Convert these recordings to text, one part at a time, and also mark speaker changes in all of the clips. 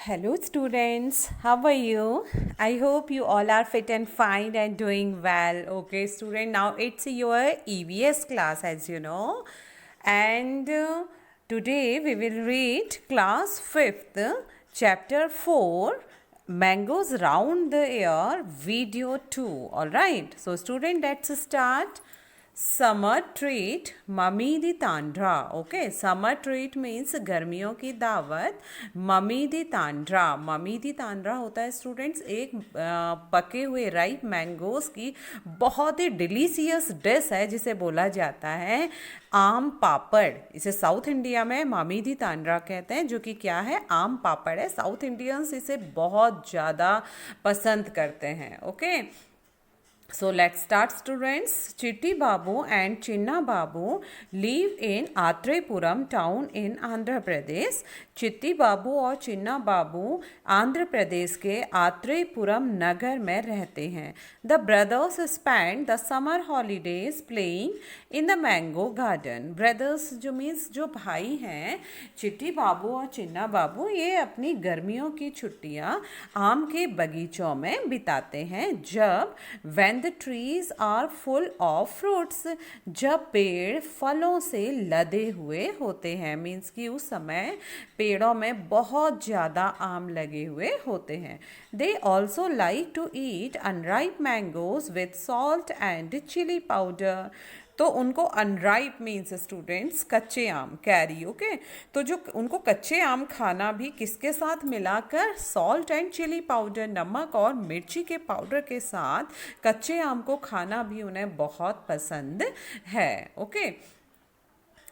Speaker 1: Hello, students. How are you? I hope you all are fit and fine and doing well. Okay, student. Now it's your EVS class, as you know, and today we will read class 5th, chapter 4, Mangoes Round the Air, video 2. All right. So, student, let's start. Summer treat mummy the tandra okay summer treat means गर्मियों की दावत mummy दी तांड्रा होता है students एक पके हुए ripe mangoes की बहुत ही डिलीशियस डिश है जिसे बोला जाता है आम पापड़। इसे साउथ इंडिया में मम्मी दी तांड्रा कहते हैं, जो कि क्या है, आम पापड़ है। साउथ इंडियंस इसे बहुत ज़्यादा पसंद करते हैं। Okay, so let's start, students. Chitti Babu and Chinna Babu live in Athrepuram town in Andhra Pradesh. चित्ती बाबू और चिन्ना बाबू आंध्र प्रदेश के आत्रेयपुरम नगर में रहते हैं। The brothers spend the summer holidays playing in the mango garden. Brothers जो मीन्स जो भाई हैं, चिट्टी बाबू और चिन्ना बाबू, ये अपनी गर्मियों की छुट्टियां आम के बगीचों में बिताते हैं। जब when the trees are full of fruits, जब पेड़ फलों से लदे हुए होते हैं, मीन्स कि उस समय पेड़ों में बहुत ज़्यादा आम लगे हुए होते हैं। They also like to eat unripe mangoes with salt and chilli powder. तो उनको अनराइप मीन्स स्टूडेंट्स कच्चे आम, कैरी। ओके, तो जो उनको कच्चे आम खाना भी किसके साथ मिलाकर, सॉल्ट एंड चिली पाउडर, नमक और मिर्ची के पाउडर के साथ कच्चे आम को खाना भी उन्हें बहुत पसंद है। Okay,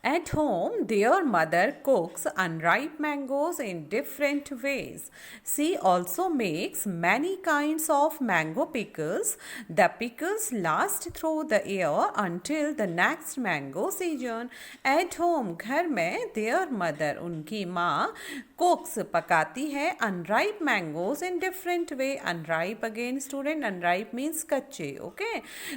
Speaker 1: at home, their mother cooks unripe mangoes in different ways. She also makes many kinds of mango pickles. The pickles last through the year until the next mango season. At home, घर में their mother, उनकी माँ, cooks, पकाती है unripe mangoes in different way. Unripe again student, unripe means कच्चे। Okay,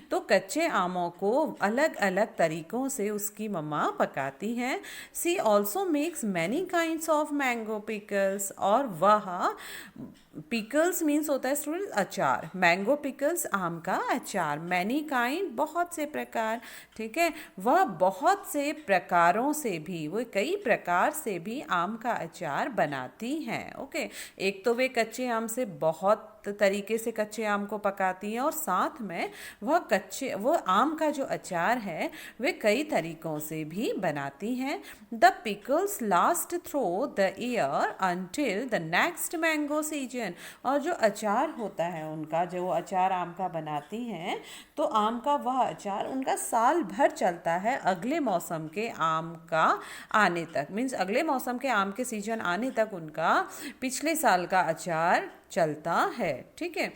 Speaker 1: तो कच्चे आमों को अलग अलग तरीकों से उसकी मम्मा पकाती हैं। She also makes many kinds of mango pickles, और वह पिकल्स मीन्स होता है स्टूडेंट अचार। मैंगो पिकल्स आम का अचार। मैनी काइंड बहुत से प्रकार, ठीक है, वह बहुत से प्रकारों से भी, वो कई प्रकार से भी आम का अचार बनाती हैं। ओके, एक तो वे कच्चे आम से बहुत तरीके से कच्चे आम को पकाती हैं, और साथ में वो आम का जो अचार है वे कई तरीकों से भी बनाती हैं। The pickles last through the year until the next mango season. और जो अचार होता है उनका, जो अचार आम का बनाती हैं, तो आम का वह अचार उनका साल भर चलता है अगले मौसम के आम का आने तक। मीन्स अगले मौसम के आम के सीजन आने तक उनका पिछले साल का अचार चलता है। ठीक है।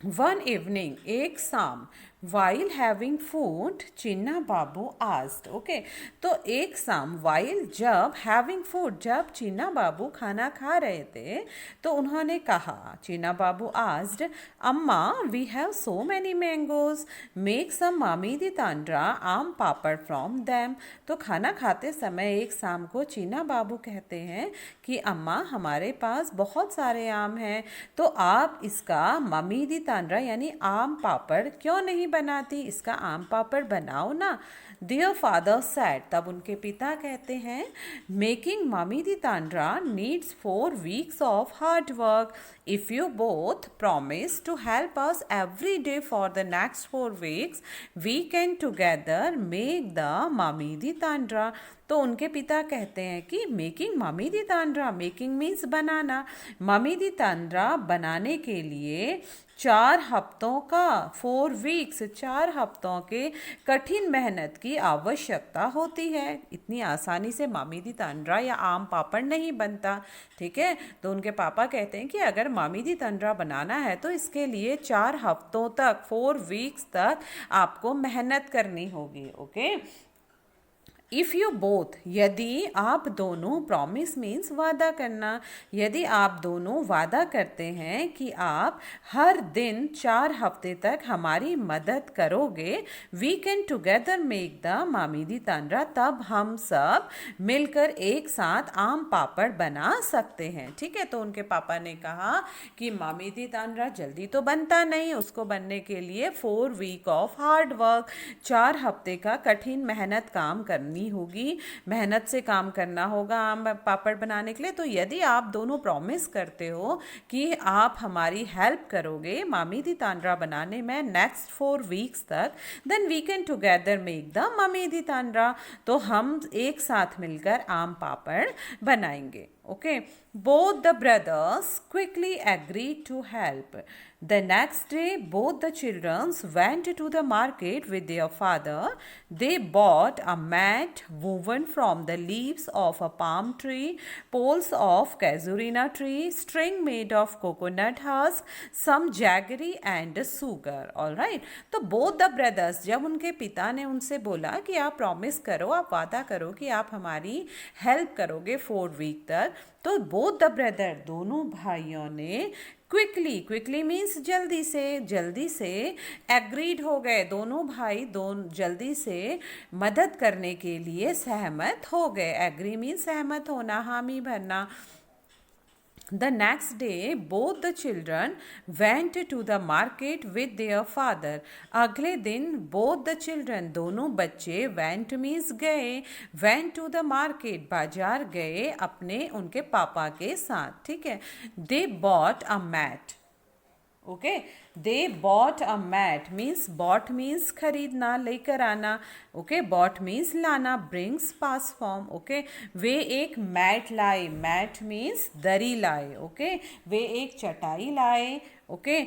Speaker 1: वन इवनिंग, एक शाम, वाइल हैविंग फूड, चिन्ना बाबू आस्क्ड। ओके, तो एक शाम, वाइल जब, हैविंग फूड जब चिन्ना बाबू खाना खा रहे थे, तो उन्होंने कहा, चिन्ना बाबू आस्क्ड, अम्मा we have so many mangoes, make some mamidi तांड्रा आम पापड़ फ्रॉम दैम। तो खाना खाते समय एक शाम को चिन्ना बाबू कहते हैं कि अम्मा हमारे पास बहुत सारे आम हैं, तो आप इसका मम्मी दी तांड्रा यानी आम पापड़ क्यों नहीं बनाती, इसका आम पापड़ बनाओ ना। Their father said, तब उनके पिता कहते हैं, मेकिंग मम्मी दी तांड्रा नीड्स 4 weeks of hard work. If you both promise to help us every day for the next 4 weeks, we can together make the mummy दी तांड्रा। तो उनके पिता कहते हैं कि मेकिंग मम्मी दी तांड्रा, मेकिंग मीन्स बनाना, मम्मी दी तांड्रा बनाने के लिए 4 हफ्तों का, 4 weeks, 4 हफ्तों के कठिन मेहनत की आवश्यकता होती है। इतनी आसानी से मम्मी दी तांड्रा या आम पापड़ नहीं बनता। ठीक है, तो उनके पापा कहते हैं कि अगर मम्मी दी तांड्रा बनाना है तो इसके लिए 4 हफ्तों तक, 4 weeks तक आपको मेहनत करनी होगी। ओके, इफ़ यू बोथ, यदि आप दोनों, प्रॉमिस मीन्स वादा करना, यदि आप दोनों वादा करते हैं कि आप हर दिन 4 हफ्ते तक हमारी मदद करोगे, we can together make the Mamidi Tandra, तब हम सब मिलकर एक साथ आम पापड़ बना सकते हैं। ठीक है, तो उनके पापा ने कहा कि मामीदी तांड्रा जल्दी तो बनता नहीं, उसको बनने के लिए 4 वीक ऑफ हार्ड वर्क, 4 हफ्ते का कठिन मेहनत काम करनी होगी, मेहनत से काम करना होगा आम पापड़ बनाने के लिए। तो यदि आप दोनों प्रॉमिस करते हो कि आप हमारी हेल्प करोगे मामीदी तांड्रा बनाने में नेक्स्ट 4 वीक्स तक, then we can together make the Mamidi Tandra, तो हम एक साथ मिलकर आम पापड़ बनाएंगे। Okay, both the brothers quickly agreed to help. The next day, both the children went to the market with their father. They bought a mat woven from the leaves of a palm tree, poles of casuarina tree, string made of coconut husk, some jaggery and sugar. All right. तो both the brothers, जब उनके पिता ने उनसे बोला कि आप promise करो, आप वादा करो कि आप हमारी हेल्प करोगे 4 वीक तक, तो बोथ द ब्रदर, दोनों भाइयों ने क्विकली मीन्स जल्दी से एग्रीड हो गए, दोनों भाई जल्दी से मदद करने के लिए सहमत हो गए। एग्री मीन्स सहमत होना, हामी भरना। The next day, both the children went to the market with their father. अगले दिन both the children, दोनों बच्चे, went means गए, went to the market, बाजार गए अपने उनके पापा के साथ। ठीक है, they bought a mat. Okay, they bought a mat means, bought means खरीदना, लेकर आना। ओके, बॉट मीन्स लाना, ब्रिंग्स पास फॉर्म। ओके, वे एक मैट लाए, मैट मीन्स दरी लाए। ओके, वे एक चटाई लाए। Okay,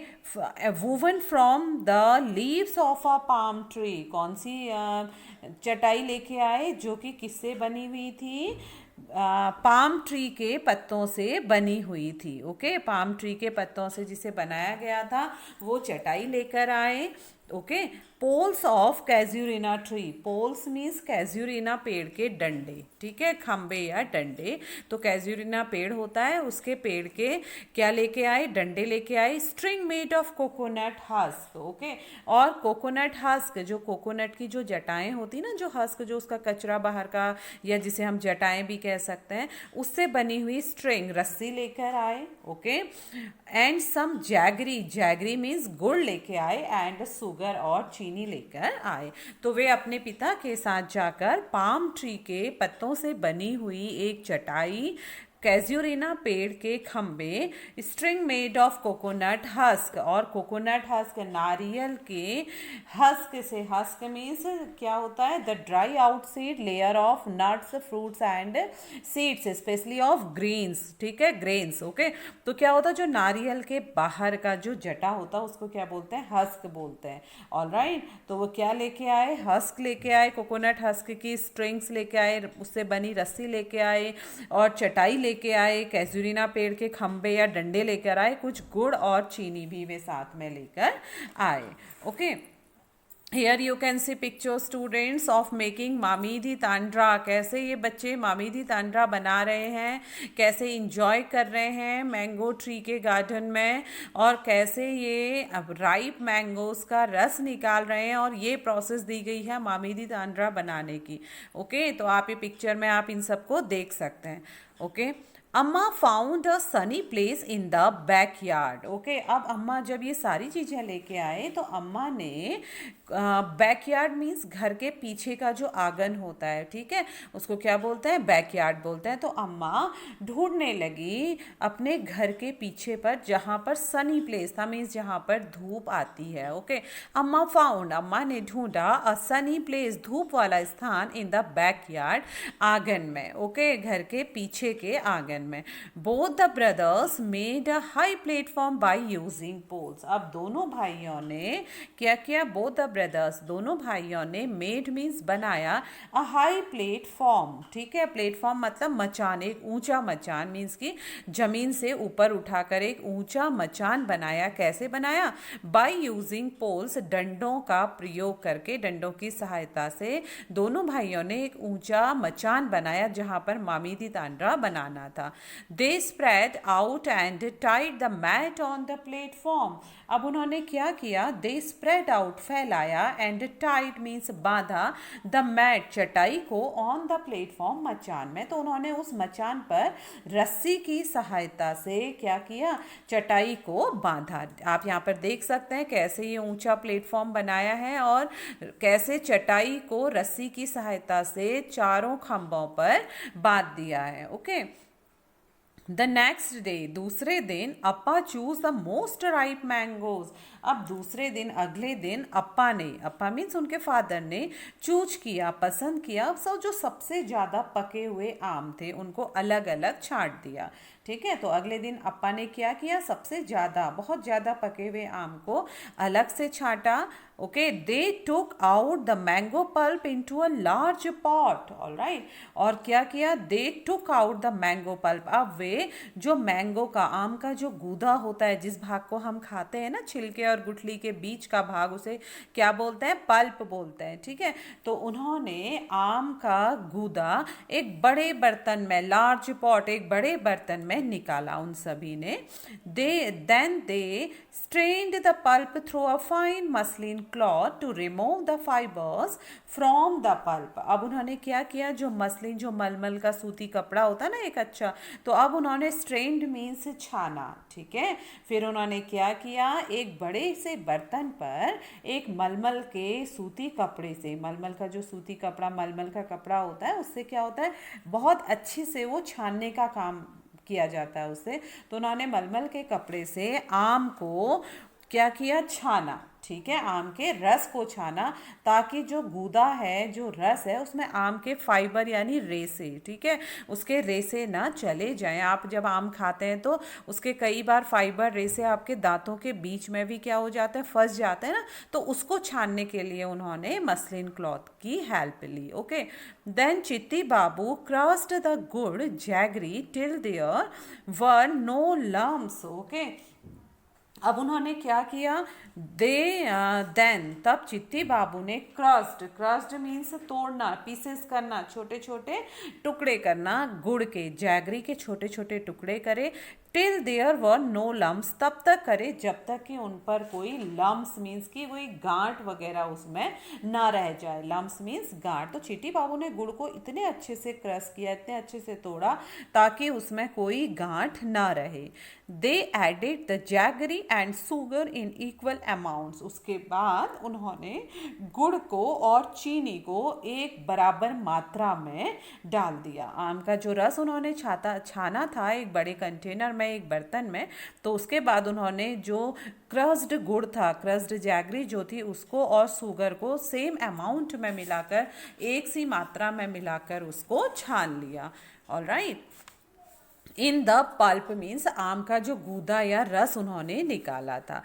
Speaker 1: woven from the leaves of a palm tree, कौन सी चटाई लेके आए जो कि किससे बनी हुई थी? पाम ट्री के पत्तों से बनी हुई थी। ओके, पाम ट्री के पत्तों से जिसे बनाया गया था वो चटाई लेकर आए। Okay, poles of casuarina tree, poles means casuarina पेड़ के डंडे। ठीक है, खंबे या डंडे। तो कैजुरिना पेड़ होता है, उसके पेड़ के क्या लेके आए? डंडे लेके आए। String made of coconut husk. Okay, और कोकोनट हस्क, जो कोकोनट की जो जटाएं होती ना, जो हस्क, जो उसका कचरा बाहर का, या जिसे हम जटाएं भी कह सकते हैं, उससे बनी हुई स्ट्रिंग, रस्सी लेकर आए। Okay, and some jaggery, jaggery means गुड़ लेके आए, एंड शुगर और चीनी लेकर आए। तो वे अपने पिता के साथ जाकर पाम ट्री के पत्तों से बनी हुई एक चटाई, कैजुरिना पेड़ के खंबे, string made of coconut husk, और कोकोनट हस्क नारियल के हस्क से, हस्क मीन्स क्या होता है? The dry outside layer of nuts, fruits and seeds, specially of grains. ठीक है, ग्रेन्स। ओके, तो क्या होता है? जो नारियल के बाहर का जो जटा होता है उसको क्या बोलते हैं? हस्क बोलते हैं। ऑलराइट, तो वो क्या लेके आए? हस्क लेके आए, कोकोनट हस्क की स्ट्रिंग्स लेके आए, उससे बनी रस्सी लेके आए, और चटाई लेके आए, कैजुरिना पेड़ के खंबे या डंडे लेकर आए, कुछ गुड़ और चीनी भी वे साथ में लेकर आए। Okay, Here you can see picture students of making मामीदी तांड्रा। कैसे ये बच्चे मामीदी तांड्रा बना रहे हैं, कैसे इंजॉय कर रहे हैं मैंगो ट्री के गार्डन में, और कैसे ये अब राइप मैंगोज का रस निकाल रहे हैं, और ये प्रोसेस दी गई है मामीदी तांड्रा बनाने की। ओके, तो आप ये पिक्चर में आप इन सबको देख सकते हैं। ओके, अम्मा found a Sunny place in the backyard. Okay, अब अम्मा जब ये सारी चीज़ें लेके आए तो अम्मा ने बैकयार्ड मीन्स घर के पीछे का जो आंगन होता है, ठीक है, उसको क्या बोलते हैं? बैकयार्ड बोलते हैं। तो अम्मा ढूंढने लगी अपने घर के पीछे पर, जहाँ पर सनी प्लेस था, मीन्स जहाँ पर धूप आती है। ओके, अम्मा फाउंड, अम्मा ने ढूंढा अ सनी प्लेस, धूप वाला स्थान, इन द बैकयार्ड, आंगन में। ओके, घर के पीछे के आंगन में। Both the brothers made a high platform by using poles. अब दोनों भाइयों ने क्या किया? बोथ द ब्रदर्स, दोनों भाइयों ने, मेड मीन्स बनाया, अ हाई प्लेटफॉर्म, ठीक है, प्लेटफॉर्म मतलब मचान, एक ऊंचा मचान मीन्स कि जमीन से ऊपर उठाकर एक ऊंचा मचान बनाया। कैसे बनाया? बाय यूजिंग पोल्स, डंडों का प्रयोग करके, डंडों की सहायता से दोनों भाइयों ने एक ऊंचा मचान बनाया जहां पर मामीदी तांड्रा बनाना था। They spread out and tied the mat on the platform. अब उन्होंने क्या किया? दे स्प्रेड आउट, फैलाया, एंड टाइड मीन्स बांधा, द मैट, चटाई को, ऑन द प्लेटफॉर्म, मचान में। तो उन्होंने उस मचान पर रस्सी की सहायता से क्या किया? चटाई को बांधा। आप यहाँ पर देख सकते हैं कैसे ये ऊंचा प्लेटफॉर्म बनाया है और कैसे चटाई को रस्सी की सहायता से चारों खंभों पर बांध दिया है। ओके। द नेक्स्ट डे, दूसरे दिन, Appa choose the most ripe mangoes. अब दूसरे दिन, अगले दिन, अप्पा ने, अप्पा मीन्स उनके फादर ने, चूज किया, पसंद किया, सब जो सबसे ज़्यादा पके हुए आम थे उनको अलग अलग छांट दिया। ठीक है, तो अगले दिन अप्पा ने क्या किया? सबसे ज़्यादा, बहुत ज़्यादा पके हुए आम को अलग से छांटा। Okay, they took out the mango pulp into a large pot. Alright, और क्या किया? They took out the mango pulp. अब वे जो मैंगो का, आम का जो गूदा होता है, जिस भाग को हम खाते हैं ना, छिलके और गुठली के बीच का भाग, उसे क्या बोलते हैं? पल्प बोलते हैं। ठीक है, तो उन्होंने आम का गूदा एक बड़े बर्तन में, लार्ज पॉट, एक बड़े बर्तन में निकाला उन सभी ने। They strained the pulp through a fine muslin cloth to remove the fibres from the pulp. अब उन्होंने क्या किया? जो मसलिन, जो मलमल का सूती कपड़ा होता है ना एक अच्छा, तो अब उन्होंने स्ट्रेन्ड मीन्स छाना। ठीक है, फिर उन्होंने क्या किया? एक बड़े से बर्तन पर एक मलमल के सूती कपड़े से, मलमल का जो सूती कपड़ा, मलमल का कपड़ा होता है, उससे क्या होता है? बहुत अच्छे से वो छानने का काम किया जाता है उससे। तो उन्होंने मलमल के कपड़े से आम को क्या किया? छाना। ठीक है, आम के रस को छाना, ताकि जो गूदा है, जो रस है, उसमें आम के फाइबर यानी रेसे, ठीक है, उसके रेसे ना चले जाएं। आप जब आम खाते हैं तो उसके कई बार फाइबर रेसे आपके दांतों के बीच में भी क्या हो जाते हैं? फंस जाते हैं ना, तो उसको छानने के लिए उन्होंने मसलिन क्लॉथ की हेल्प ली। Okay, then Chitti Babu crushed the गुड़ jaggery till there were no lumps. Okay, अब उन्होंने क्या किया? देन, तब चिट्टी बाबू ने क्रस्ड मीन्स तोड़ना, पीसेस करना, छोटे छोटे टुकड़े करना, गुड़ के, जैगरी के छोटे छोटे टुकड़े करे। Till there were no lumps, तब तक करे जब तक कि उन पर कोई लम्स मीन्स कि कोई गांठ वगैरह उसमें ना रह जाए। लम्स मीन्स गांठ। तो चिट्टी बाबू ने गुड़ को इतने अच्छे से क्रश किया, इतने अच्छे से तोड़ा ताकि उसमें कोई गांठ ना रहे। They added the jaggery and sugar in equal amounts. उसके बाद उन्होंने गुड़ को और चीनी को एक बराबर मात्रा में डाल दिया। आम का जो रस उन्होंने छाना था एक बड़े कंटेनर में, एक बर्तन में, तो उसके बाद उन्होंने जो क्रस्ड गुड़ था, क्रस्ड जैगरी जो थी, उसको और शुगर को सेम अमाउंट में मिलाकर, एक सी मात्रा में मिलाकर उसको छान लिया। Alright, in the pulp means आम का जो गूदा या रस उन्होंने निकाला था।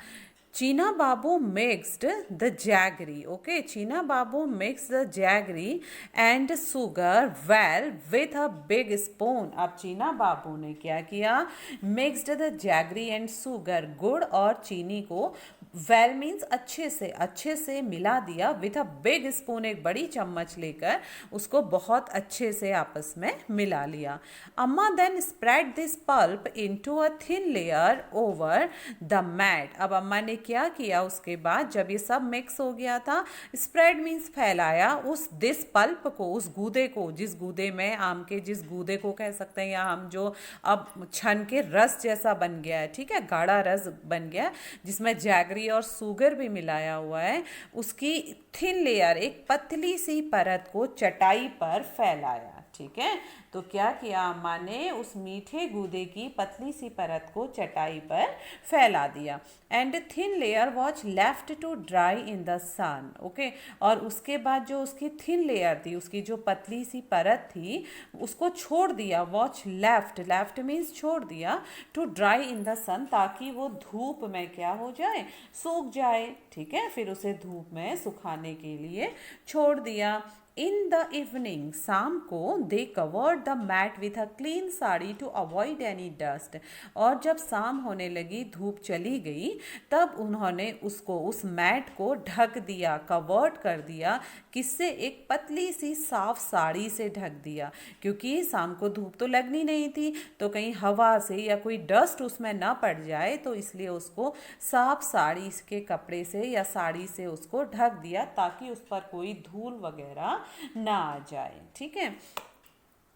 Speaker 1: Chinna Babu mixed the jaggery. Okay, Chinna Babu mix the jaggery and sugar well with a big spoon. अब चीना बाबू ने क्या किया? Mixed the jaggery and sugar, गुड़ और चीनी को वेल मीन्स अच्छे से मिला दिया, विथ अ बिग स्पून, एक बड़ी चम्मच लेकर उसको बहुत अच्छे से आपस में मिला लिया। अम्मा then spread this pulp into a thin layer over the mat. अब अम्मा ने क्या किया? उसके बाद जब ये सब मिक्स हो गया था, स्प्रेड मीन्स फैलाया, उस दिस पल्प को, उस गूदे को, जिस गूदे में, आम के जिस गूदे को कह सकते हैं, या हम जो अब छन के रस जैसा बन गया है, ठीक है, गाढ़ा रस बन गया जिसमें जैगरी और शुगर भी मिलाया हुआ है, उसकी थिन लेयर, एक पतली सी परत को चटाई पर फैलाया। ठीक है। तो क्या किया अम्मा ने, उस मीठे गूदे की पतली सी परत को चटाई पर फैला दिया। And thin layer was left to dry in the sun. Okay, और उसके बाद जो उसकी थिन लेयर थी, उसकी जो पतली सी परत थी, उसको छोड़ दिया। वॉच लेफ्ट, लेफ्ट मीन्स छोड़ दिया, टू ड्राई इन द सन, ताकि वो धूप में क्या हो जाए, सूख जाए। ठीक है, फिर उसे धूप में सुखाने के लिए छोड़ दिया। इन द इवनिंग, शाम को, they covered the mat with a clean sari to avoid any dust. और जब शाम होने लगी, धूप चली गई, तब उन्होंने उसको, उस मैट को ढक दिया, कवर्ड कर दिया। किससे? एक पतली सी साफ साड़ी से ढक दिया, क्योंकि शाम को धूप तो लगनी नहीं थी, तो कहीं हवा से या कोई डस्ट उसमें ना पड़ जाए, तो इसलिए उसको साफ साड़ी के कपड़े से या साड़ी से उसको ढक दिया, ताकि उस पर कोई धूल वगैरह ना आ जाए। ठीक है।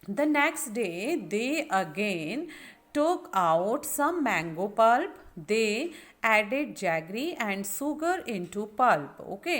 Speaker 1: The next day they again took out some mango pulp. They added jaggery and sugar into pulp. Okay,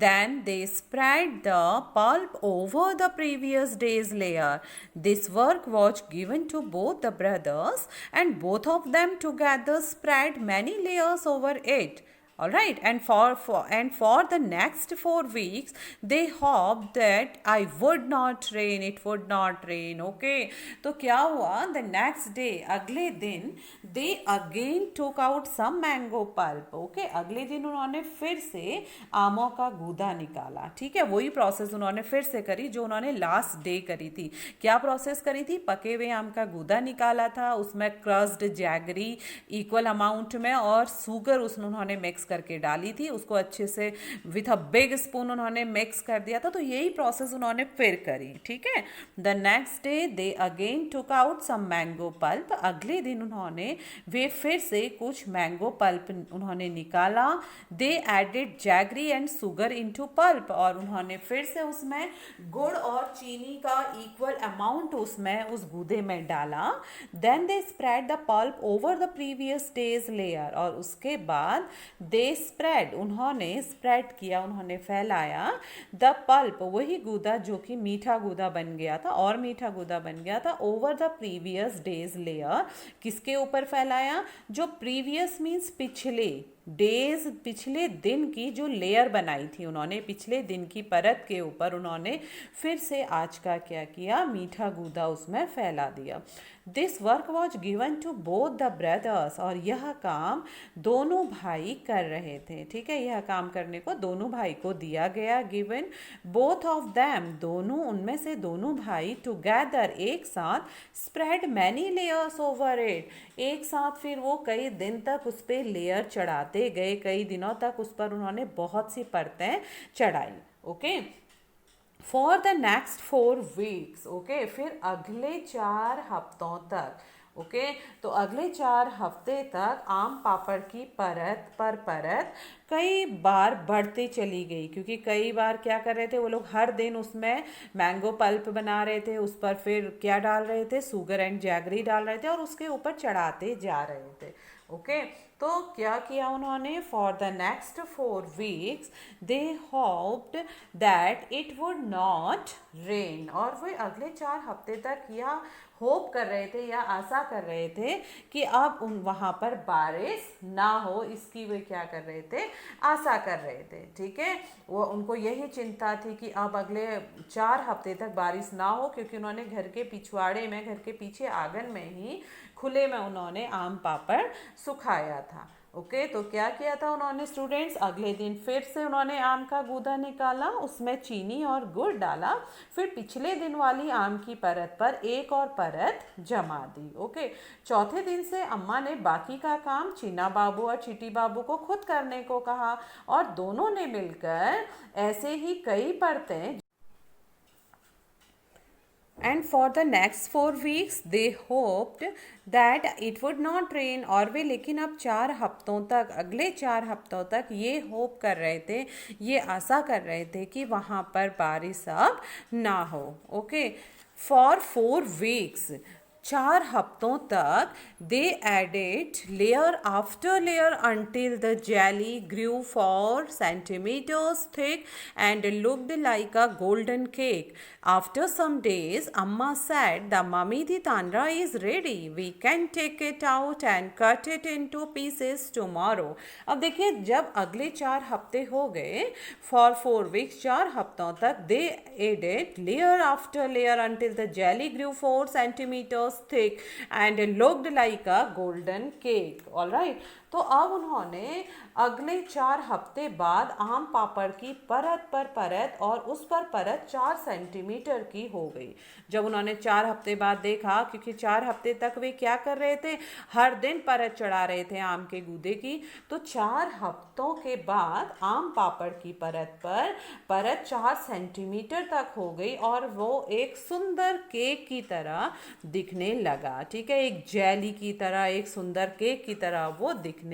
Speaker 1: then they spread the pulp over the previous day's layer. This work was given to both the brothers, and both of them together spread many layers over it. All right, and for the next 4 weeks they hoped that I would not rain, it would not rain. Okay, तो क्या हुआ? The next day, अगले दिन, they again took out some mango pulp. Okay, अगले दिन उन्होंने फिर से आमों का गूदा निकाला। ठीक है, वही प्रोसेस उन्होंने फिर से करी जो उन्होंने लास्ट डे करी थी। क्या प्रोसेस करी थी? पके हुए आम का गूदा निकाला था, उसमें क्रस्ड जैगरी इक्वल अमाउंट में और शुगर उसने उन्होंने मिक्स करके डाली थी, उसको अच्छे से विथ अ बिग स्पून उन्होंने मिक्स कर दिया था। तो यही प्रोसेस उन्होंने फिर करी। ठीक है। The next day they again took out some mango pulp. अगले दिन उन्होंने वे फिर से कुछ मैंगो पल्प उन्होंने निकाला। They added jaggery and sugar into pulp, और उन्होंने फिर से उसमें गुड़ और चीनी का इक्वल अमाउंट उसमें उस गूदे में डाला। Then they spread the pulp over the previous day's layer, और उसके बाद दे स्प्रेड, उन्होंने स्प्रेड किया, उन्होंने फैलाया द पल्प, वही गूदा जो कि मीठा गूदा बन गया था और मीठा गूदा बन गया था, over the previous day's layer. किसके ऊपर फैलाया? जो प्रीवियस मीन्स पिछले डेज, पिछले दिन की जो लेयर बनाई थी उन्होंने, पिछले दिन की परत के ऊपर उन्होंने फिर से आज का क्या किया? मीठा गूदा उसमें फैला दिया। This work was given to both the brothers, और यह काम दोनों भाई कर रहे थे। ठीक है, यह काम करने को दोनों भाई को दिया गया। गिवन बोथ ऑफ देम, दोनों, उनमें से दोनों भाई, टुगेदर, एक साथ, spread many layers over it, एक साथ फिर वो कई दिन तक उस पर लेयर चढ़ाते गए, कई दिनों तक उस पर उन्होंने बहुत सी परतें चढ़ाई। Okay, for the next 4 weeks। Okay, फिर अगले 4 हफ्तों तक, ओके, तो अगले 4 हफ्ते तक आम पापड़ की परत पर परत कई बार बढ़ती चली गई, क्योंकि कई बार क्या कर रहे थे वो लोग, हर दिन उसमें मैंगो पल्प बना रहे थे, उस पर फिर क्या डाल रहे थे? शुगर एंड जैगरी डाल रहे थे और उसके ऊपर चढ़ाते जा रहे थे। ओके, तो क्या किया उन्होंने? For the next 4 weeks they hoped that it would not rain, और वे अगले 4 हफ्ते तक यह होप कर रहे थे या आशा कर रहे थे कि अब वहाँ पर बारिश ना हो, इसकी वे क्या कर रहे थे? आशा कर रहे थे। ठीक है, वो, उनको यही चिंता थी कि अब अगले 4 हफ्ते तक बारिश ना हो, क्योंकि उन्होंने घर के पिछवाड़े में, घर के पीछे आंगन में ही खुले में उन्होंने आम पापड़ सुखाया था। ओके, तो क्या किया था उन्होंने स्टूडेंट्स? अगले दिन फिर से उन्होंने आम का गूदा निकाला, उसमें चीनी और गुड़ डाला, फिर पिछले दिन वाली आम की परत पर एक और परत जमा दी। ओके, चौथे दिन से अम्मा ने बाकी का काम चीना बाबू और चीटी बाबू को खुद करने को कहा, और दोनों ने मिलकर ऐसे ही कई परतें, and for the next 4 weeks they hoped that it would not rain, और वे लेकिन अब 4 हफ्तों तक, अगले 4 हफ्तों तक ये होप कर रहे थे, ये आशा कर रहे थे कि वहाँ पर बारिश अब ना हो। ओके, फॉर 4 weeks, 4 हफ्तों तक they added layer after layer until the jelly grew 4 centimeters thick and looked like a golden cake. After some days, Amma said, the mummy di tandra is ready. We can take it out and cut it into pieces tomorrow. अब देखिए, जब अगले 4 हफ्ते हो गए, for 4 weeks, 4 हफ्तों तक they added layer after layer until the jelly grew 4 centimeters thick and looked like a golden cake. All right. तो अब उन्होंने अगले 4 हफ्ते बाद आम पापड़ की परत पर परत और उस पर परत 4 सेंटीमीटर की हो गई। जब उन्होंने 4 हफ्ते बाद देखा, क्योंकि 4 हफ्ते तक वे क्या कर रहे थे, हर दिन परत चढ़ा रहे थे आम के गूदे की, तो 4 हफ्तों के बाद आम पापड़ की परत पर परत 4 सेंटीमीटर तक हो गई और वो एक सुंदर केक की तरह दिखने लगा। ठीक है, एक जेली की तरह, एक सुंदर केक की तरह वो दिखने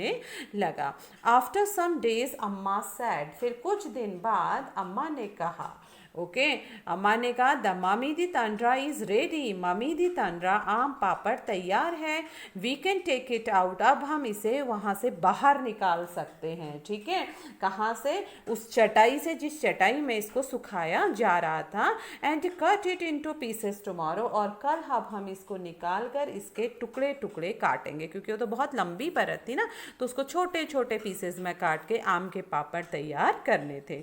Speaker 1: लगा। आफ्टर सम डेज अम्मा सैड, फिर कुछ दिन बाद अम्मा ने कहा, ओके, अम्मा ने कहा, the mummy the tandra is ready, mamidi tandra आम पापड़ तैयार है, we can take it out, अब हम इसे वहाँ से बाहर निकाल सकते हैं। ठीक है, कहाँ से, उस चटाई से जिस चटाई में इसको सुखाया जा रहा था, and cut it into pieces tomorrow, और कल अब हम इसको निकाल कर इसके टुकड़े टुकड़े काटेंगे, क्योंकि वो तो बहुत लंबी परत थी ना, तो उसको छोटे छोटे पीसेस में काट के आम के पापड़ तैयार करने थे।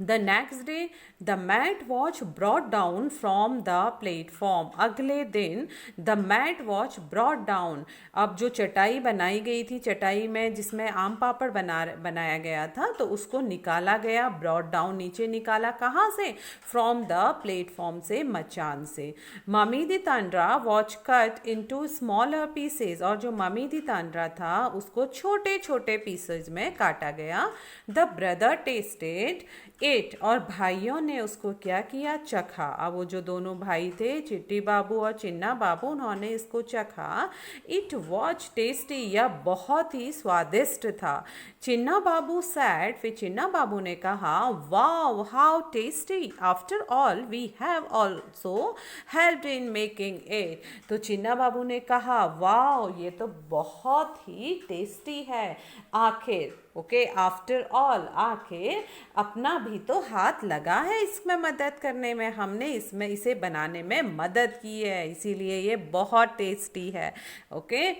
Speaker 1: The next day, the mat was brought down from the platform. अगले दिन the mat was brought down. अब जो चटाई बनाई गई थी, चटाई में जिसमें आम पापड़ बनाया गया था, तो उसको निकाला गया, brought down, नीचे निकाला, कहाँ से, from the platform से, मचान से। Mummy the tandra was cut into smaller pieces, और जो मम्मी दी तांड्रा था उसको छोटे छोटे पीसेज में काटा गया। The brother tasted it, और भाइयों ने उसको क्या किया, चखा। अब वो जो दोनों भाई थे, चिट्टी बाबू और चिन्ना बाबू, उन्होंने इसको चखा। इट वॉज टेस्टी, यह बहुत ही स्वादिष्ट था। चिन्ना बाबू सैड, फिर चिन्ना बाबू ने कहा, wow how tasty, after all we have also helped in making it. तो चिन्ना बाबू ने कहा, वाओ ये तो बहुत ही टेस्टी है, आखिर, ओके, आफ्टर ऑल, आखिर अपना भी तो हाथ लगा है इसमें मदद करने में, हमने इसमें इसे बनाने में मदद की है, इसीलिए ये बहुत टेस्टी है। Okay,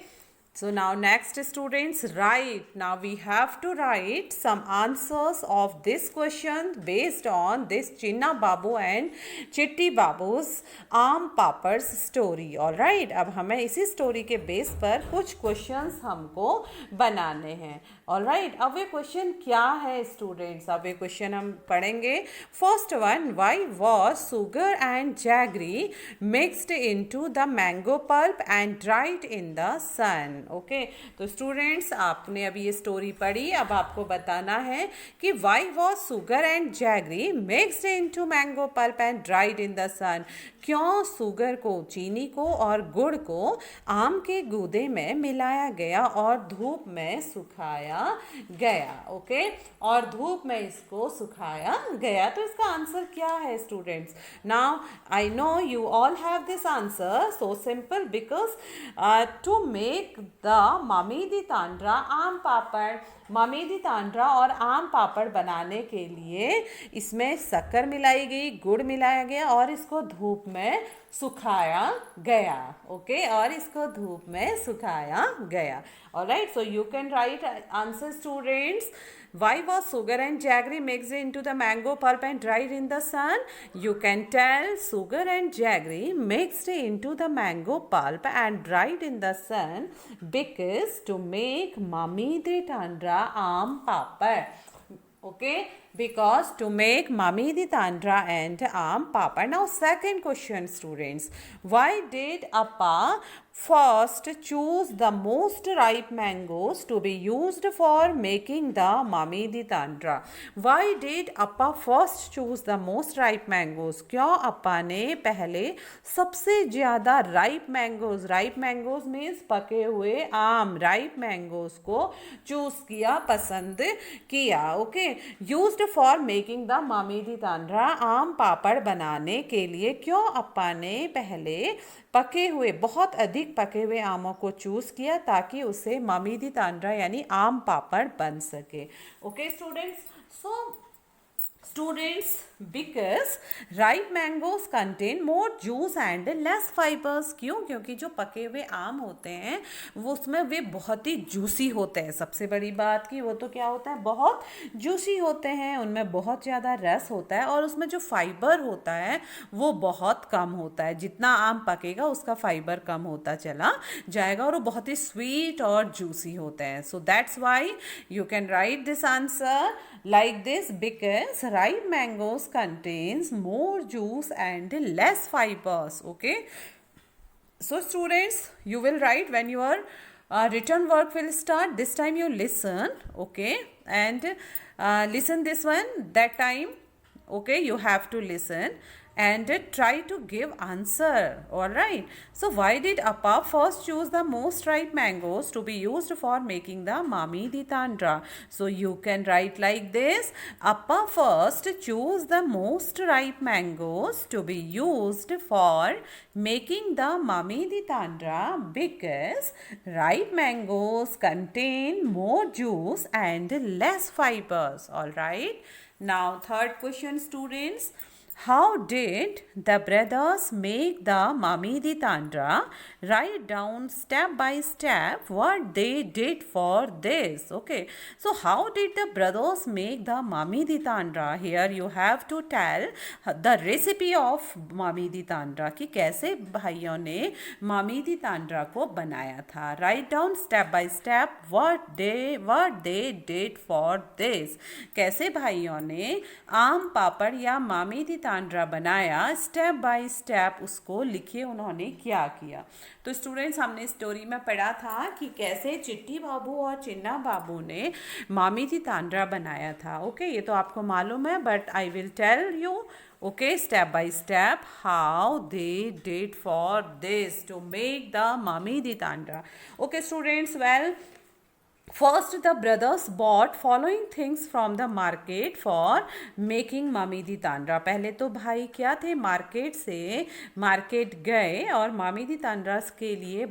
Speaker 1: so now next students, write, now we have to write some answers of this question based on this Chinna Babu and Chitti Babu's आम पापड़ story. all right, अब हमें इसी story के बेस पर कुछ questions हमको बनाने हैं। all right, अब ये question क्या है students, अब ये question हम पढ़ेंगे। first one, why was sugar and jaggery mixed into the mango pulp and dried in the sun? Okay, तो स्टूडेंट्स आपने अभी ये स्टोरी पढ़ी, अब आपको बताना है कि why was sugar and jaggery mixed into mango pulp and dried in the sun, क्यों सुगर को, चीनी को और गुड़ को आम के गूदे में मिलाया गया और धूप में सुखाया गया। ओके, और धूप में इसको सुखाया गया। तो इसका आंसर क्या है students? Now I know you all have this answer, so simple, because to make the mummy दी तांड्रा आम पापड़, मम्मी दी तांड्रा और आम पापड़ बनाने के लिए इसमें शक्कर मिलाई गई, गुड़ मिलाया गया और इसको धूप में सुखाया गया। ओके, और इसको धूप में सुखाया गया। Alright, so you can write answer students. Why was sugar and jaggery mixed into the mango pulp and dried in the sun? You can tell sugar and jaggery mixed into the mango pulp and dried in the sun because to make mummy de tandra aam papad. Okay, because to make mummy di tandra and aam papad. Now second question students, why did Appa first choose the most ripe mangoes to be used for making the mummy di tandra? Why did Appa first choose the most ripe mangoes? क्यों अप्पा ने पहले सबसे ज़्यादा ripe mangoes means पके हुए आम, ripe mangoes को choose किया, पसंद किया। Okay, used for making the मामी दी तांड्रा, आम पापड़ बनाने के लिए क्यों अप्पा ने पहले पके हुए, बहुत अधिक पके हुए आमों को चूज़ किया ताकि उसे मामी दी तांड्रा यानी आम पापड़ बन सके. Okay students, so students, because ripe mangoes contain more juice and less fibers. क्यों? क्योंकि जो पके हुए आम होते हैं वो उसमें वे बहुत ही जूसी होते हैं. सबसे बड़ी बात की वो तो क्या होता है, बहुत जूसी होते हैं, उनमें बहुत ज़्यादा रस होता है और उसमें जो फाइबर होता है वो बहुत कम होता है. जितना आम पकेगा उसका फाइबर कम होता चला जाएगा और वो बहुत ही स्वीट और जूसी होते हैं. So that's why you can write this answer like this, because ripe mangoes contains more juice and less fibers. Okay, so students, you will write when your written work will start. This time you listen, okay, and listen this one, that time, okay, you have to listen and try to give answer. All right, so why did Appa first choose the most ripe mangoes to be used for making the mami di tandra? So you can write like this: Appa first chose the most ripe mangoes to be used for making the mami di tandra because ripe mangoes contain more juice and less fibers. All right, now third question students, how did the brothers make the Mami di Tandra? Write down step by step what they did for this. Okay, so how did the brothers make the Mami di Tandra? Here you have to tell the recipe of Mami di Tandra कि कैसे भाइयों ने Mami di Tandra को बनाया था. Write down step by step what they did for this. कैसे भाइयों ने आम पापड़ या मामी दी तांड्रा बनाया, स्टेप बाय स्टेप उसको लिखिए उन्होंने क्या किया. तो स्टूडेंट्स, हमने स्टोरी में पढ़ा था कि कैसे चिट्टी बाबू और चिन्ना बाबू ने मामी दी तांड्रा बनाया था. ओके, ये तो आपको मालूम है, but I will tell you, okay, step by step how they did for this to make the mami di tandra. Okay students, well, first the brothers bought following things from the market for making mami di tandra. पहले तो भाई क्या थे, market गए और मामी दी तांड्रा के लिए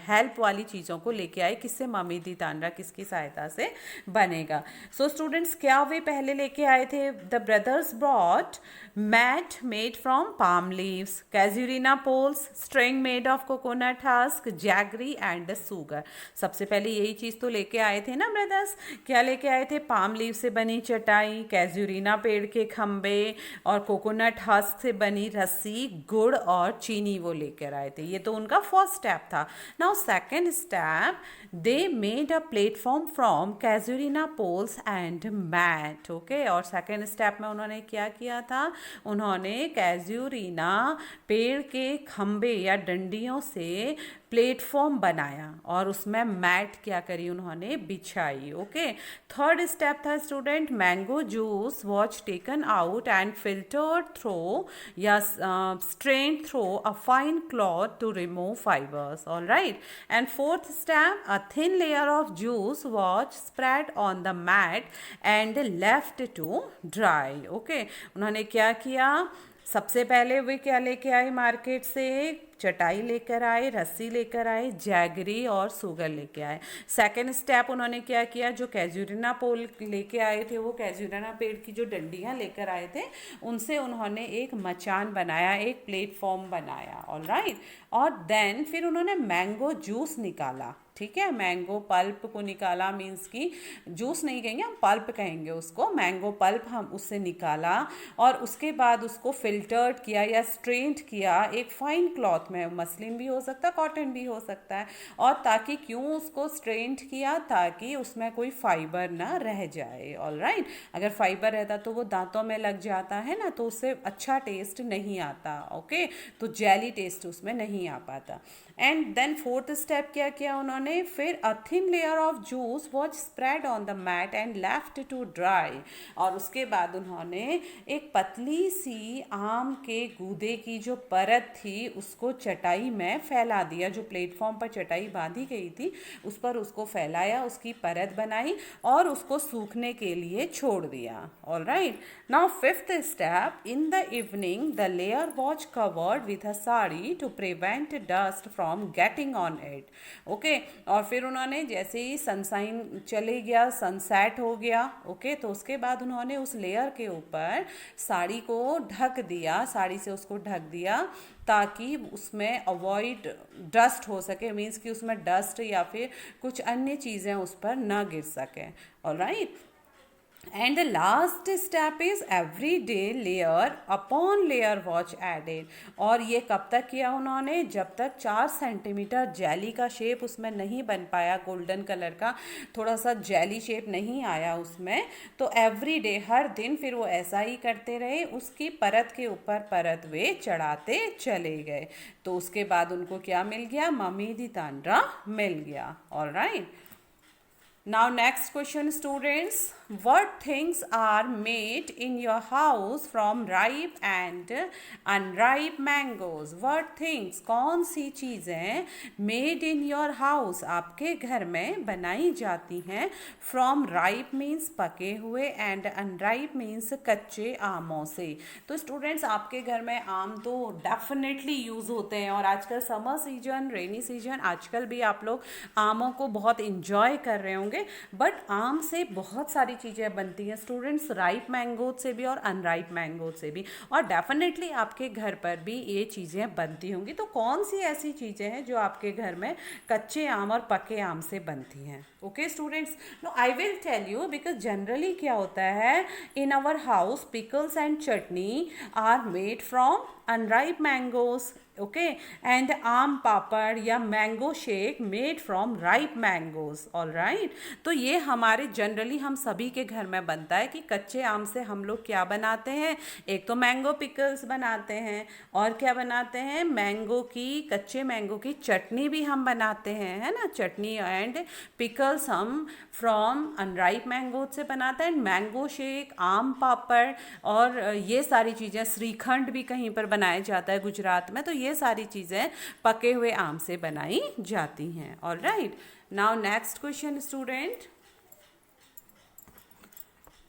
Speaker 1: हेल्प वाली चीज़ों को लेके आए. किससे? मामी दी तांड्रा किसकी सहायता से बनेगा. सो स्टूडेंट्स, क्या वे पहले लेके आए थे? The brothers brought mat made from palm leaves, casuarina poles, string made of coconut husk, jaggery and sugar. सबसे पहले यही चीज़ तो लेके आए थे ना ब्रदर्स. क्या लेके आए थे? पाम लीव से बनी चटाई, कैजुरीना पेड़ के खंबे और कोकोनट हस्क से बनी रस्सी, गुड़ और चीनी वो लेकर आए थे. ये तो उनका फर्स्ट स्टेप था. Now second step, they made a platform from casuarina poles and mat. Okay, और सेकेंड स्टेप में उन्होंने क्या किया था? उन्होंने कैजुरीना पेड़ के खंबे या डंडियों से प्लेटफॉर्म बनाया और उसमें मैट क्या करी? उन्होंने बिछाई. ओके, थर्ड स्टेप था student, mango juice was taken out and filtered through या strain through a fine cloth to remove fibres. All right, and fourth step, a thin layer of juice was spread on the mat and left to dry. Okay, उन्होंने क्या किया? सबसे पहले वे क्या लेके आए? Market से चटाई लेकर आए, रस्सी लेकर आए, जैगरी और सुगर लेके आए. सेकेंड स्टेप उन्होंने क्या किया? जो कैजुरीना पोल लेके आए थे, वो कैजुरीना पेड़ की जो डंडियां लेकर आए थे, उनसे उन्होंने एक मचान बनाया, एक प्लेटफॉर्म बनाया. ऑल राइट, और देन फिर उन्होंने मैंगो जूस निकाला. ठीक है, मैंगो पल्प को निकाला, मीन्स की जूस नहीं कहेंगे हम, पल्प कहेंगे उसको. मैंगो पल्प हम उससे निकाला और उसके बाद उसको फिल्टर्ड किया या स्ट्रेंड किया एक फाइन क्लॉथ में. मसलिन भी हो सकता है, कॉटन भी हो सकता है. और ताकि क्यों उसको स्ट्रेंड किया? ताकि उसमें कोई फाइबर ना रह जाए. ऑल राइट, अगर फाइबर रहता तो वो दांतों में लग जाता है ना, तो उससे अच्छा टेस्ट नहीं आता. ओके, तो जेली टेस्ट उसमें नहीं आ पाता. एंड देन फोर्थ स्टेप क्या किया उन्होंने, फिर a thin layer of juice was spread on the mat and left to dry, और उसके बाद उन्होंने एक पतली सी आम के गूदे की जो परत थी उसको चटाई में फैला दिया, जो प्लेटफॉर्म पर चटाई बांधी गई थी उस पर उसको फैलाया, उसकी परत बनाई और उसको सूखने के लिए छोड़ दिया। All right, now fifth step, in the evening the layer was covered with a sari to prevent dust from getting on it. Okay, और फिर उन्होंने जैसे ही सनसाइन चले गया, सनसेट हो गया, ओके, तो उसके बाद उन्होंने उस लेयर के ऊपर साड़ी को ढक दिया, साड़ी से उसको ढक दिया ताकि उसमें अवॉइड डस्ट हो सके, मीन्स कि उसमें डस्ट या फिर कुछ अन्य चीज़ें उस पर ना गिर सकें। Alright, and the last step is every day layer upon layer was added, और ये कब तक किया उन्होंने, जब तक 4 सेंटीमीटर जेली का शेप उसमें नहीं बन पाया, गोल्डन कलर का थोड़ा सा जेली शेप नहीं आया उसमें, तो एवरी डे हर दिन फिर वो ऐसा ही करते रहे, उसकी परत के ऊपर परत वे चढ़ाते चले गए। तो उसके बाद उनको क्या मिल गया, मम्मी दी तांड्रा मिल गया। All right, now next question students, what things are made in your house from ripe and unripe mangoes? What things, कौन सी चीज़ें made in your house, आपके घर में बनाई जाती हैं, from ripe means पके हुए and unripe means कच्चे आमों से। तो स्टूडेंट्स आपके घर में आम तो डेफिनेटली यूज़ होते हैं, और आजकल समर सीजन, रेनी सीजन, आजकल भी आप लोग आमों को बहुत इंजॉय कर रहे होंगे, बट आम से बहुत सारी चीज़ें बनती हैं स्टूडेंट्स, राइप मैंगो से भी और अनराइप मैंगो से भी, और डेफिनेटली आपके घर पर भी ये चीज़ें बनती होंगी। तो कौन सी ऐसी चीज़ें हैं जो आपके घर में कच्चे आम और पके आम से बनती हैं? Okay students, no I will tell you, because generally क्या होता है, in our house pickles and chutney are made from unripe mangoes, okay, and आम पापड़ या mango shake made from ripe mangoes. All right, तो ये हमारे जनरली हम सभी के घर में बनता है कि कच्चे आम से हम लोग क्या बनाते हैं, एक तो मैंगो पिकल्स बनाते हैं, और क्या बनाते हैं, मैंगो की, कच्चे मैंगो की चटनी भी हम बनाते हैं, है ना, चटनी एंड पिकल्स हम फ्रॉम अनराइप मैंगो से बनाते हैं, मैंगो शेक, आम पापड़, और ये सारी चीज़ें, श्रीखंड भी कहीं पर बनाया जाता है गुजरात में, तो ये सारी चीज़ें पके हुए आम से बनाई जाती हैं। All right, now next question student,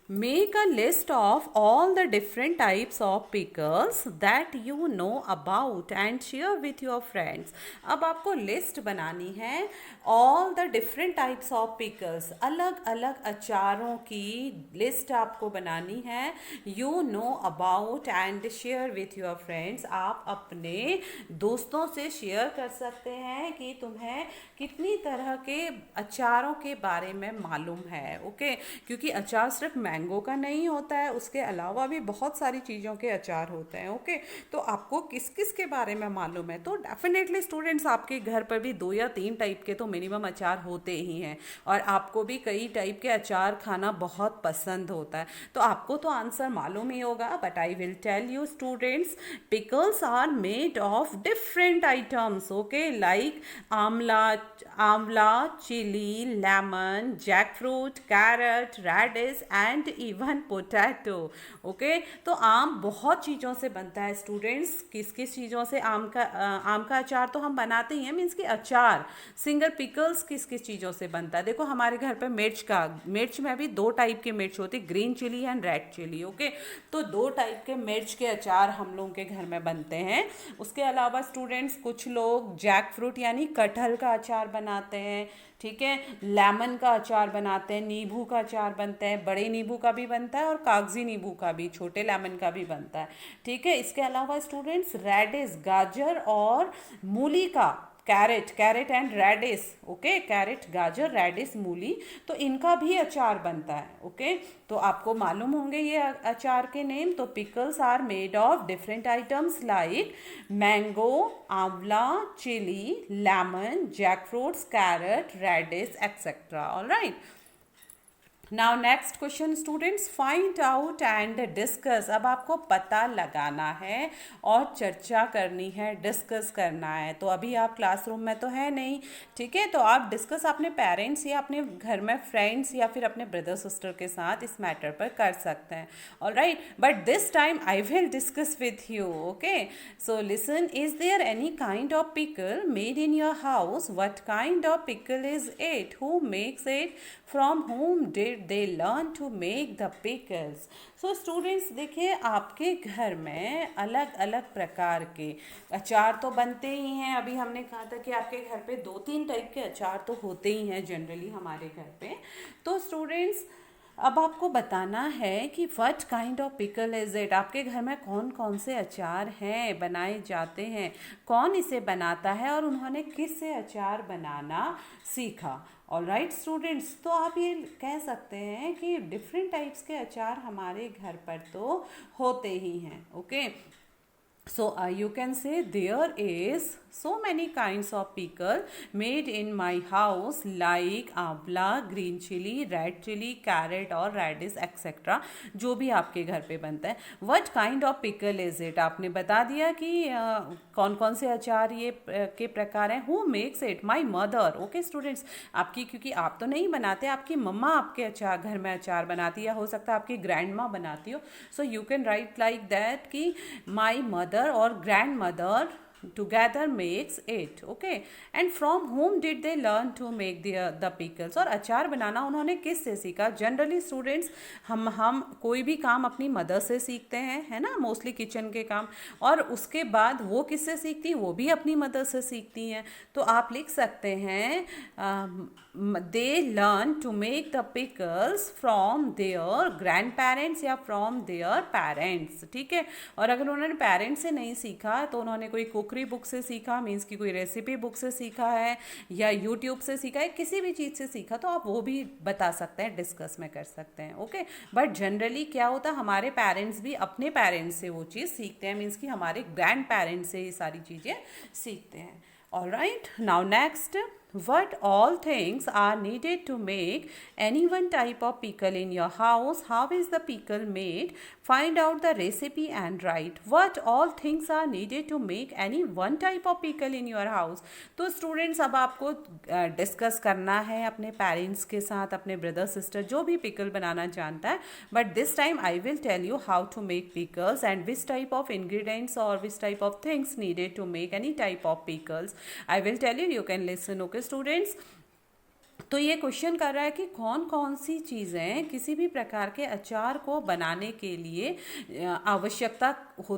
Speaker 1: make a list of all the different types of pickles that you know about and share with your friends। अब आपको लिस्ट बनानी है all the different types of pickles, अलग अलग अचारों की list आपको बनानी है, you know about and share with your friends, आप अपने दोस्तों से शेयर कर सकते हैं कि तुम्हें कितनी तरह के अचारों के बारे में मालूम है। ओके, क्योंकि अचार सिर्फ मैंगो का नहीं होता है, उसके अलावा भी बहुत सारी चीज़ों के अचार होते हैं। ओके, तो आपको किस किस के बारे में मालूम है, तो डेफिनेटली स्टूडेंट्स आपके घर पर भी 2 या 3 टाइप के तो मिनिमम अचार होते ही हैं, और आपको भी कई टाइप के अचार खाना बहुत पसंद होता है, तो आपको तो आंसर मालूम ही होगा, but I will tell you students, pickles are made of different items, okay, like amla, chilli, lemon, jackfruit, carrot, radish and even potato. Okay, तो आम बहुत चीज़ों से बनता है स्टूडेंट्स, किस किस चीज़ों से आम का अचार तो हम बनाते ही हैं, मीन्स कि अचार, सिंगल पिकल्स किस किस चीज़ों से बनता है। देखो हमारे घर पे मिर्च में भी 2 टाइप की मिर्च होती है, green chilli and red chilli. Okay, तो 2 टाइप के मिर्च के अचार हम लोगों के घर में बनते हैं। उसके अलावा स्टूडेंट्स कुछ लोग जैक फ्रूट यानी कटहल का अचार बनाते हैं, ठीक है, लेमन का अचार बनाते हैं, नींबू का अचार बनता है, बड़े नींबू का भी बनता है और कागजी नींबू का भी, छोटे लेमन का भी बनता है, ठीक है। इसके अलावा स्टूडेंट्स रेडिश, गाजर और मूली का, carrot and radish, okay, carrot, गाजर, रेडिश, मूली, तो इनका भी अचार बनता है। ओके, तो आपको मालूम होंगे ये अचार के नेम। तो pickles are made of different items like mango, amla, chilli, lemon, jackfruits, carrot, radish etcetera. All right, now next question students, find out and discuss. अब आपको पता लगाना है और चर्चा करनी है, डिस्कस करना है। तो अभी आप क्लासरूम में तो है नहीं, ठीक है, तो आप डिस्कस अपने पेरेंट्स या अपने घर में फ्रेंड्स या फिर अपने ब्रदर सिस्टर के साथ इस मैटर पर कर सकते हैं। Alright, but this time I will discuss with you. Okay, so listen, is there any kind of pickle made in your house? What kind of pickle is it? Who makes it? From whom did they learn to make the pickles? So students देखिए, आपके घर में अलग अलग प्रकार के अचार तो बनते ही हैं। अभी हमने कहा था कि आपके घर पे 2-3 टाइप के अचार तो होते ही हैं जनरली हमारे घर पे। तो स्टूडेंट्स, अब आपको बताना है कि what kind of pickle is it. आपके घर में कौन कौन से अचार हैं, बनाए जाते हैं, कौन इसे बनाता है और उन्होंने किस से अचार बनाना सीखा। ऑलराइट स्टूडेंट्स, तो आप ये कह सकते हैं कि डिफरेंट टाइप्स के अचार हमारे घर पर तो होते ही हैं। Okay, so you can say there is so many kinds of pickle made in my house like amla, green chilli, red chilli, carrot और रेडिश एक्सेट्रा, जो भी आपके घर पे बनता है। What kind of pickle is it? आपने बता दिया कि कौन कौन से अचार ये के प्रकार हैं। Who makes it? My mother. Okay students, आपकी, क्योंकि आप तो नहीं बनाते, आपकी मम्मा आपके अचार घर में अचार बनाती है, या हो सकता है आपकी ग्रैंड माँ बनाती हो। So you can write like that कि माई मदर और grand mother together makes it. Okay, and from whom did they learn to make the pickles? और अचार बनाना उन्होंने किस से सीखा? जनरली स्टूडेंट्स, हम कोई भी काम अपनी मदर से सीखते हैं, है ना, मोस्टली किचन के काम, और उसके बाद वो किससे सीखती हैं? वो भी अपनी मदर से सीखती हैं। तो आप लिख सकते हैं they learn to make the pickles from their grandparents या फ्रॉम देयर पेरेंट्स। ठीक है, और अगर उन्होंने पेरेंट्स से नहीं सीखा तो उन्होंने कोई कुकरी बुक से सीखा, मीन्स कि कोई रेसिपी बुक से सीखा है, या यूट्यूब से सीखा है, किसी भी चीज़ से सीखा, तो आप वो भी बता सकते हैं, डिस्कस में कर सकते हैं। ओके, बट जनरली क्या होता है, हमारे पेरेंट्स भी अपने पेरेंट्स से वो चीज़ सीखते हैं, मीन्स कि हमारे ग्रैंड पेरेंट्स से ये सारी चीज़ें सीखते हैं। Alright, now next, what all things are needed to make any one type of pickle in your house? How is the pickle made? Find out the recipe and write. What all things are needed to make any one type of pickle in your house? तो students, अब आपको discuss करना है अपने parents के साथ, अपने brother sister जो भी पिकल बनाना जानता है, but this time I will tell you how to make pickles and which type of ingredients और which type of things needed to make any type of pickles. I will tell you, you can listen. Okay students, तो ये question कर रहा है कि कौन कौन सी चीज़ें किसी भी प्रकार के अचार को बनाने के लिए आवश्यकता हो